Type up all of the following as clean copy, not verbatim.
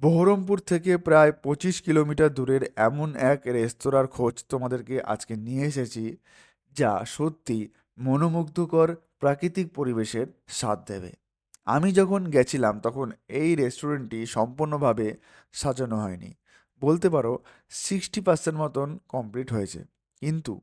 বহরমপুর থেকে প্রায় 25 কিলোমিটার দূরের এমন এক রেস্তোরাঁর খোঁজ তোমাদেরকে আজকে নিয়ে এসেছি, যা সত্যি মনোমুগ্ধকর প্রাকৃতিক পরিবেশের স্বাদ দেবে। আমি যখন গেছিলাম তখন এই রেস্টুরেন্টটি সম্পূর্ণভাবে সাজানো হয়নি, বলতে পারো 60% মতন কমপ্লিট হয়েছে, কিন্তু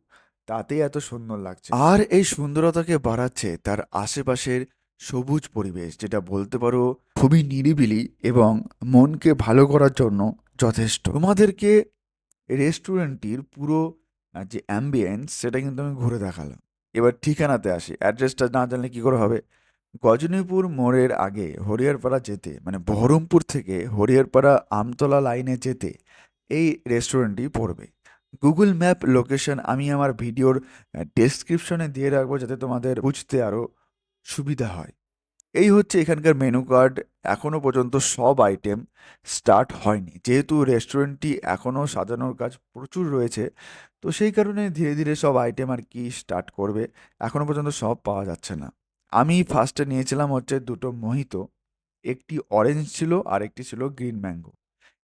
তাতেই এত সুন্দর লাগছে। আর এই সুন্দরতাকে বাড়াচ্ছে তার আশেপাশের সবুজ পরিবেশ, যেটা বলতে পারো খুবই নিরিবিলি এবং মনকে ভালো করার জন্য যথেষ্ট। তোমাদেরকে রেস্টুরেন্টটির পুরো যে অ্যাম্বিয়েন্স সেটা কিন্তু আমি ঘুরে দেখালাম। এবার ঠিকানাতে আসি, অ্যাড্রেসটা না জানলে কি করে হবে। গজনীপুর মোড়ের আগে হরিহরপাড়া যেতে, মানে বহরমপুর থেকে হরিহরপাড়া আমতলা লাইনে যেতে এই রেস্টুরেন্টটি পড়বে। গুগল ম্যাপ লোকেশন আমি আমার ভিডিওর ডেসক্রিপশনে দিয়ে রাখবো, যাতে তোমাদের বুঝতে আরও সুবিধা হয়। এই হচ্ছে এখানকার মেনু কার্ড। এখনো পর্যন্ত সব আইটেম স্টার্ট হয়নি, যেহেতু রেস্টুরেন্টটি এখনো সাজানোর কাজ প্রচুর রয়েছে, তো সেই কারণে ধীরে ধীরে সব আইটেম আর কি স্টার্ট করবে। এখনো পর্যন্ত সব পাওয়া যাচ্ছে না। আমি ফার্স্টে নিয়েছিলাম হচ্ছে দুটো মোহিতো, একটি অরেঞ্জ ছিল আর একটি ছিল গ্রিন ম্যাঙ্গো।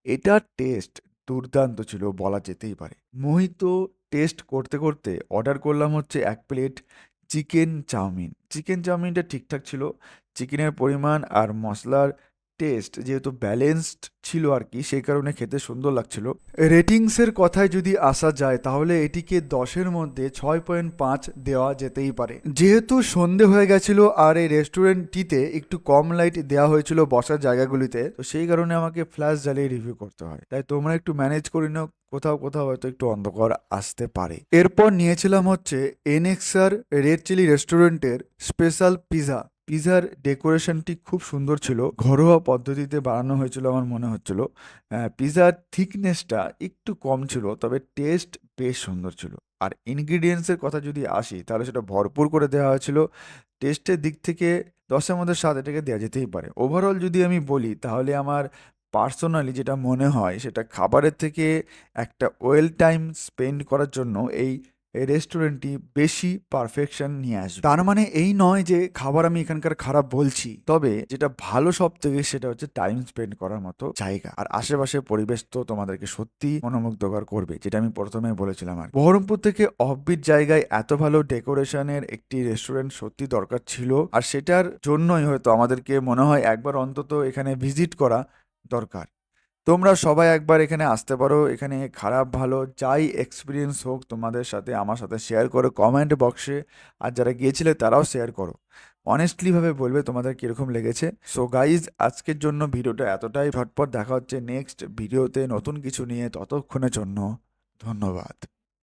এটার টেস্ট দুর্দান্ত ছিল বলা যেতেই পারে। মোহিতো টেস্ট করতে করতে অর্ডার করলাম হচ্ছে 1 প্লেট চিকেন চাউমিন। চিকেন চাউমিনটা ঠিকঠাক ছিল, চিকেনের পরিমাণ আর মশলার টেস্ট যেহেতু ব্যালেন্সড ছিল আর কি, সেই কারণে খেতে সুন্দর লাগছিল। রেটিংসের কথায় যদি আসা যায় তাহলে এটিকে 10-এর মধ্যে 6.5 দেওয়া যেতেই পারে। যেহেতু সন্ধে হয়ে গেছিল আর এই রেস্টুরেন্টটিতে একটু কম লাইট দেওয়া হয়েছিল বসার জায়গাগুলিতে, তো সেই কারণে আমাকে ফ্ল্যাশ জ্বালিয়ে রিভিউ করতে হয়। তাই তোমরা একটু ম্যানেজ করে নাও, কোথাও কোথাও হয়তো একটু অন্ধকার আসতে পারে। এরপর নিয়েছিলাম হচ্ছে এনএক্সার রেড চিলি রেস্টুরেন্টের স্পেশাল পিৎজা। পিৎজার ডেকোরেশনটি খুব সুন্দর ছিল, ঘরোয়া পদ্ধতিতে বানানো হয়েছিল আমার মনে হচ্ছিল। পিৎজার থিকনেসটা একটু কম ছিল, তবে টেস্ট বেশ সুন্দর ছিল। আর ইনগ্রিডিয়েন্টসের কথা যদি আসি তাহলে সেটা ভরপুর করে দেওয়া হয়েছিল। টেস্টের দিক থেকে 10-এর মধ্যে 7 এটাকে দেওয়া যেতেই পারে। ওভারঅল যদি আমি বলি তাহলে আমার পার্সোনালি যেটা মনে হয় সেটা খাবারের থেকে একটা ওয়েল টাইম স্পেন্ড করার জন্য এই রেস্টুরেন্টটি বেশি পারফেকশন নিয়ে আসবে। তার মানে এই নয় যে খাবার আমি এখানকার খারাপ বলছি, তবে যেটা ভালো সব থেকে সেটা হচ্ছে টাইম স্পেন্ড করার মতো জায়গা। আর আশেপাশের পরিবেশ তো তোমাদেরকে সত্যি মনোমুগ্ধকর করবে, যেটা আমি প্রথমে বলেছিলাম। আর বহরমপুর থেকে অফবিট জায়গায় এত ভালো ডেকোরেশনের একটি রেস্টুরেন্ট সত্যি দরকার ছিল, আর সেটার জন্যই হয়তো আমাদেরকে মনে হয় একবার অন্তত এখানে ভিজিট করা দরকার। তোমরা সবাই একবার এখানে আসতে পারো। এখানে খারাপ ভালো যাই এক্সপিরিয়েন্স হোক তোমাদের সাথে আমার সাথে শেয়ার করো কমেন্ট বক্সে। আর যারা গিয়েছিলে তারাও শেয়ার করো, অনেস্টলি ভাবে বলবে তোমাদের কিরকম লেগেছে। সো গাইজ, আজকের জন্য ভিডিওটা এতটাই। ঝটপট দেখা হচ্ছে নেক্সট ভিডিওতে নতুন কিছু নিয়ে, ততক্ষণের জন্য ধন্যবাদ।